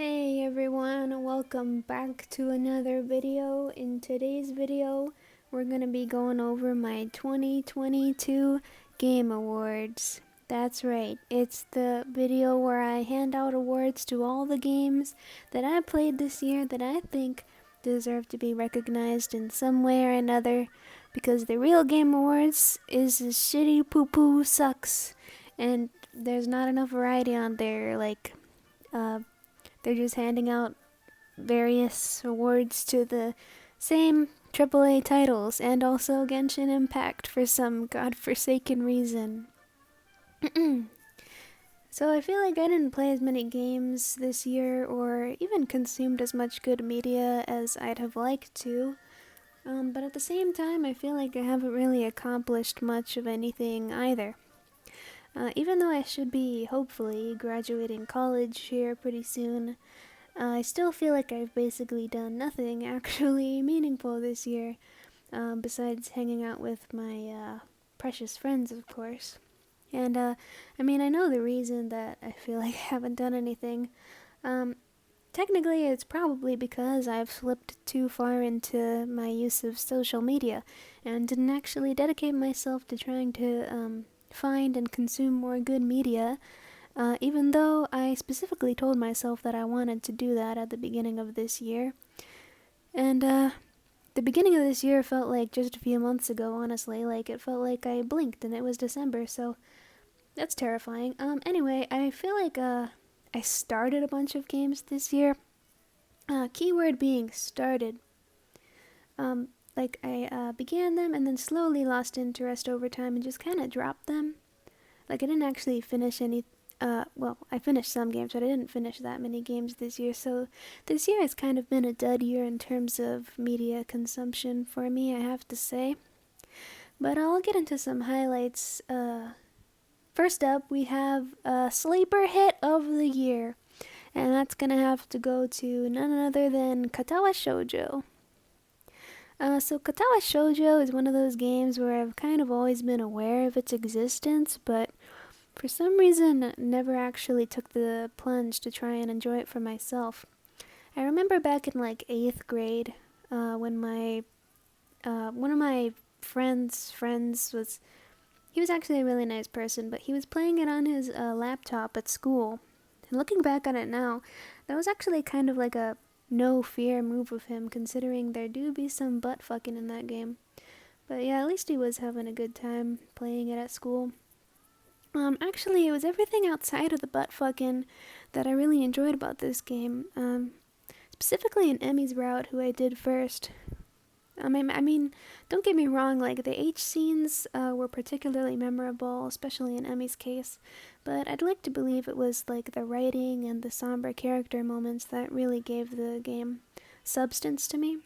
Hey everyone, welcome back to another video. In today's video, we're gonna be going over my 2022 Game Awards. That's right, it's the video where I hand out awards to all the games that I played this year that I think deserve to be recognized in some way or another, because the real Game Awards is a shitty poo-poo sucks, and there's not enough variety on there, they're just handing out various awards to the same AAA titles and also Genshin Impact for some godforsaken reason. So I feel like I didn't play as many games this year or even consumed as much good media as I'd have liked to. But at the same time, I feel like I haven't really accomplished much of anything either. Even though I should be, hopefully, graduating college here pretty soon, I still feel like I've basically done nothing actually meaningful this year, besides hanging out with my precious friends, of course. And, I know the reason that I feel like I haven't done anything. Technically, it's probably because I've slipped too far into my use of social media and didn't actually dedicate myself to trying to, find and consume more good media, even though I specifically told myself that I wanted to do that at the beginning of this year. And the beginning of this year felt like just a few months ago, honestly. Like, it felt like I blinked and it was December, so that's terrifying. Anyway, I feel like I started a bunch of games this year. Keyword being started. I began them and then slowly lost interest over time and just kind of dropped them. Like, I didn't actually finish any. I finished some games, but I didn't finish that many games this year. So this year has kind of been a dud year in terms of media consumption for me, I have to say. But I'll get into some highlights. First up, we have a sleeper hit of the year, and that's gonna have to go to none other than Katawa Shoujo. So Katawa Shoujo is one of those games where I've kind of always been aware of its existence, but for some reason never actually took the plunge to try and enjoy it for myself. I remember back in like 8th grade, when my one of my friends was, he was actually a really nice person, but he was playing it on his laptop at school. And looking back on it now, that was actually kind of like a no fear move of him, considering there do be some butt fucking in that game. But yeah, at least he was having a good time playing it at school. Actually, it was everything outside of the butt fucking that I really enjoyed about this game. Specifically in Emmy's route, who I did first. Don't get me wrong, like, the H scenes were particularly memorable, especially in Emmy's case, but I'd like to believe it was, like, the writing and the somber character moments that really gave the game substance to me.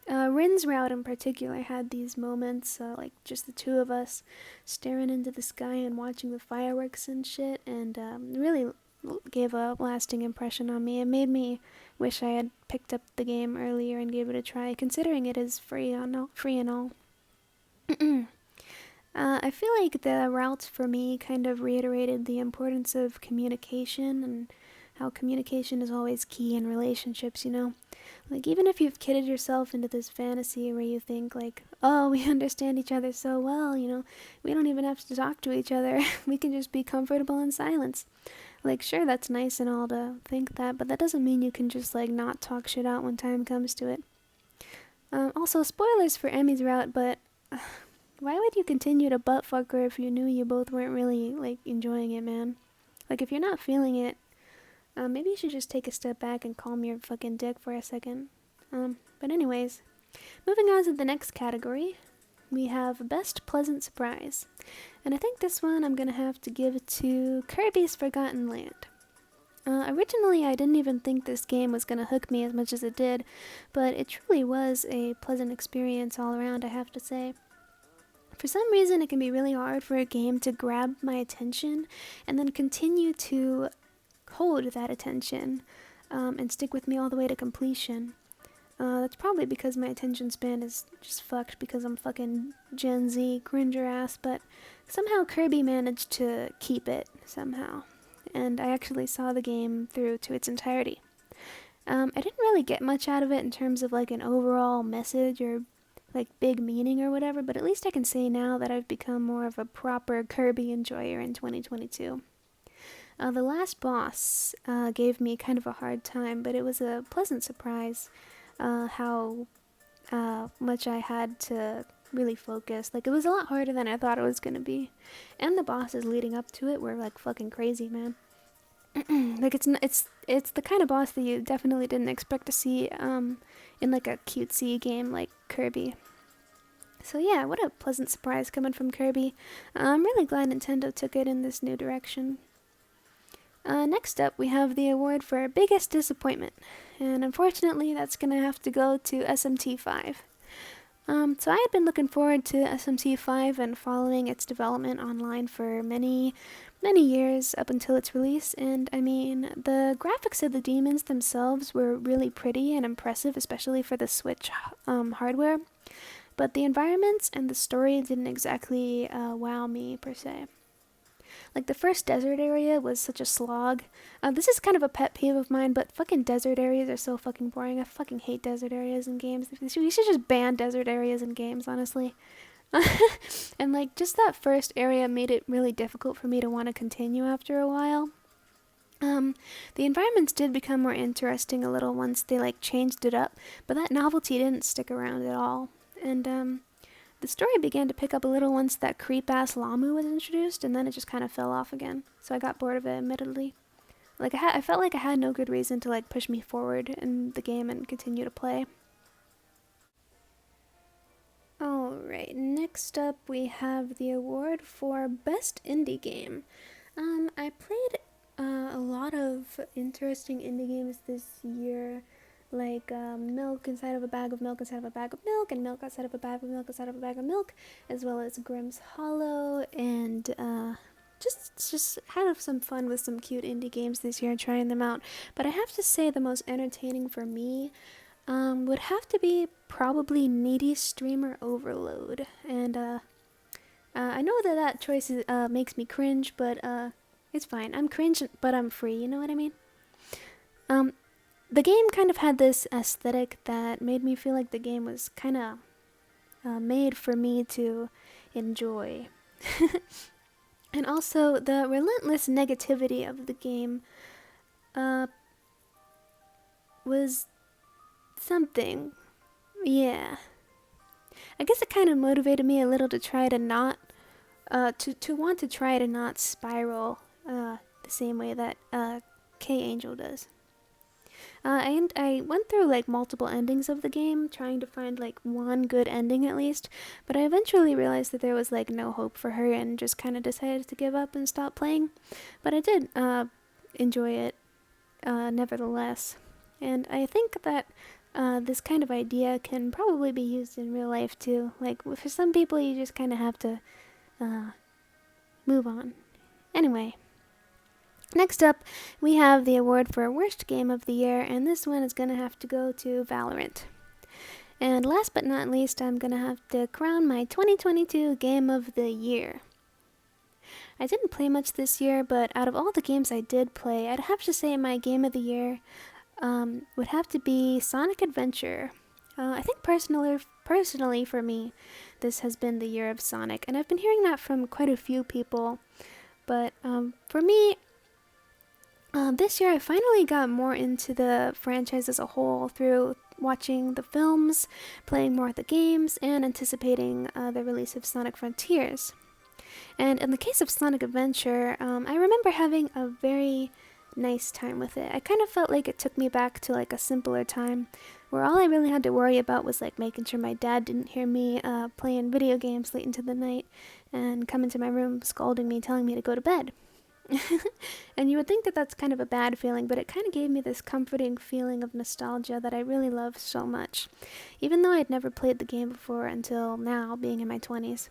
Rin's route in particular had these moments, like just the two of us staring into the sky and watching the fireworks and shit, and really gave a lasting impression on me. It made me wish I had picked up the game earlier and gave it a try, considering it is free and all. I feel like the routes for me kind of reiterated the importance of communication and how communication is always key in relationships, you know? Like, even if you've kidded yourself into this fantasy where you think, like, oh, we understand each other so well, you know, we don't even have to talk to each other. We can just be comfortable in silence. Like, sure, that's nice and all to think that, but that doesn't mean you can just, like, not talk shit out when time comes to it. Also, spoilers for Emmy's route, but why would you continue to butt fuck her if you knew you both weren't really, like, enjoying it, man? Like, if you're not feeling it, maybe you should just take a step back and calm your fucking dick for a second. But anyways, moving on to the next category, we have Best Pleasant Surprise. And I think this one I'm gonna have to give to Kirby's Forgotten Land. Originally, I didn't even think this game was gonna hook me as much as it did, but it truly was a pleasant experience all around, I have to say. For some reason, it can be really hard for a game to grab my attention and then continue to hold that attention and stick with me all the way to completion. That's probably because my attention span is just fucked because I'm fucking Gen Z cringer ass, but somehow Kirby managed to keep it somehow. And I actually saw the game through to its entirety. I didn't really get much out of it in terms of like an overall message or like big meaning or whatever, but at least I can say now that I've become more of a proper Kirby enjoyer in 2022. The last boss gave me kind of a hard time, but it was a pleasant surprise how much I had to really focus. Like, it was a lot harder than I thought it was gonna be. And the bosses leading up to it were like fucking crazy, man. Like, it's the kind of boss that you definitely didn't expect to see in like a cutesy game like Kirby. So yeah, what a pleasant surprise coming from Kirby. I'm really glad Nintendo took it in this new direction. Next up, we have the award for biggest disappointment, and unfortunately, that's gonna have to go to SMT5. So I had been looking forward to SMT5 and following its development online for many years up until its release, and I mean, the graphics of the demons themselves were really pretty and impressive, especially for the Switch hardware, but the environments and the story didn't exactly wow me per se. Like, the first desert area was such a slog. This is kind of a pet peeve of mine, but fucking desert areas are so fucking boring. I fucking hate desert areas in games. We should just ban desert areas in games, honestly. And, like, just that first area made it really difficult for me to want to continue after a while. The environments did become more interesting a little once they, like, changed it up, but that novelty didn't stick around at all. And, the story began to pick up a little once that creep-ass Lamu was introduced, and then it just kind of fell off again. So I got bored of it, admittedly. Like, I felt like I had no good reason to, like, push me forward in the game and continue to play. Alright, next up we have the award for Best Indie Game. I played a lot of interesting indie games this year, like milk inside of a bag of milk inside of a bag of milk, and milk outside of a bag of milk inside of a bag of milk, as well as Grimm's Hollow, and just had some fun with some cute indie games this year, trying them out. But I have to say the most entertaining for me would have to be probably Needy Streamer Overload. And I know that choice makes me cringe, but it's fine. I'm cringe, but I'm free, you know what I mean? The game kind of had this aesthetic that made me feel like the game was kind of made for me to enjoy. And also, the relentless negativity of the game was something. Yeah. I guess it kind of motivated me a little to try to not, to want to try to not spiral the same way that K-Angel does. And I went through like multiple endings of the game, trying to find like one good ending at least, but I eventually realized that there was like no hope for her and just kind of decided to give up and stop playing. But I did enjoy it nevertheless. And I think that this kind of idea can probably be used in real life too. Like, for some people, you just kind of have to move on. Anyway. Next up, we have the award for Worst Game of the Year, and this one is going to have to go to Valorant. And last but not least, I'm going to have to crown my 2022 Game of the Year. I didn't play much this year, but out of all the games I did play, I'd have to say my Game of the Year would have to be Sonic Adventure. I think personally for me, this has been the year of Sonic, and I've been hearing that from quite a few people. But for me, this year I finally got more into the franchise as a whole through watching the films, playing more of the games, and anticipating the release of Sonic Frontiers. And in the case of Sonic Adventure, I remember having a very nice time with it. I kind of felt like it took me back to like a simpler time, where all I really had to worry about was like making sure my dad didn't hear me playing video games late into the night and come into my room scolding me, telling me to go to bed. And you would think that that's kind of a bad feeling, but it kind of gave me this comforting feeling of nostalgia that I really love so much, even though I'd never played the game before until now, being in my 20s.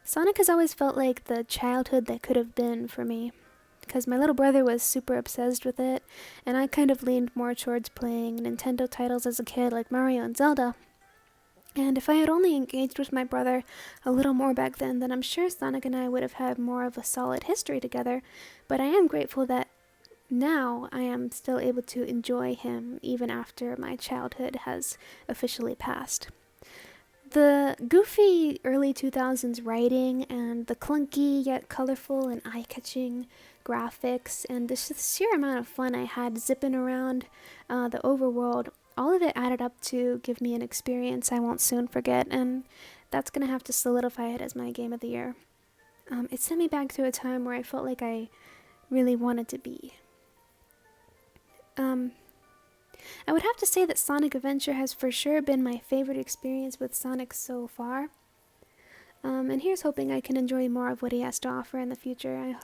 Sonic has always felt like the childhood that could have been for me, because my little brother was super obsessed with it, and I kind of leaned more towards playing Nintendo titles as a kid like Mario and Zelda. And if I had only engaged with my brother a little more back then I'm sure Sonic and I would have had more of a solid history together. But I am grateful that now I am still able to enjoy him even after my childhood has officially passed. The goofy early 2000s writing and the clunky yet colorful and eye-catching graphics and the sheer amount of fun I had zipping around the overworld, all of it added up to give me an experience I won't soon forget, and that's gonna have to solidify it as my game of the year. It sent me back to a time where I felt like I really wanted to be. I would have to say that Sonic Adventure has for sure been my favorite experience with Sonic so far. And here's hoping I can enjoy more of what he has to offer in the future.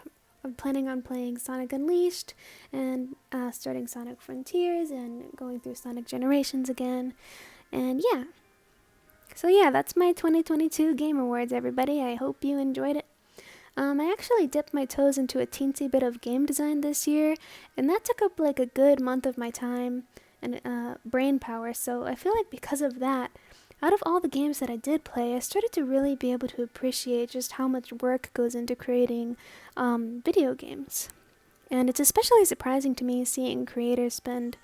I'm planning on playing Sonic Unleashed and starting Sonic Frontiers and going through Sonic Generations again. And yeah. So yeah, that's my 2022 Game Awards, everybody. I hope you enjoyed it. I actually dipped my toes into a teensy bit of game design this year, and that took up like a good month of my time and brain power, so I feel like because of that, out of all the games that I did play, I started to really be able to appreciate just how much work goes into creating video games. And it's especially surprising to me seeing creators spend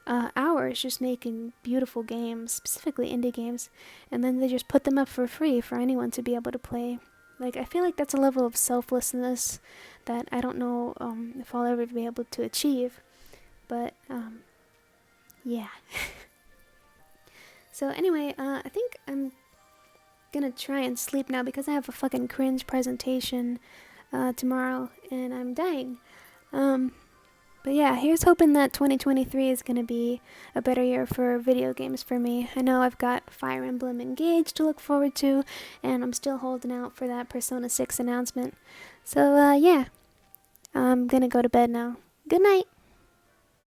hours just making beautiful games, specifically indie games, and then they just put them up for free for anyone to be able to play. Like, I feel like that's a level of selflessness that I don't know if I'll ever be able to achieve. But, yeah. So anyway, I think I'm gonna try and sleep now because I have a fucking cringe presentation tomorrow and I'm dying. But yeah, here's hoping that 2023 is gonna be a better year for video games for me. I know I've got Fire Emblem Engage to look forward to, and I'm still holding out for that Persona 6 announcement. So yeah, I'm gonna go to bed now. Good night!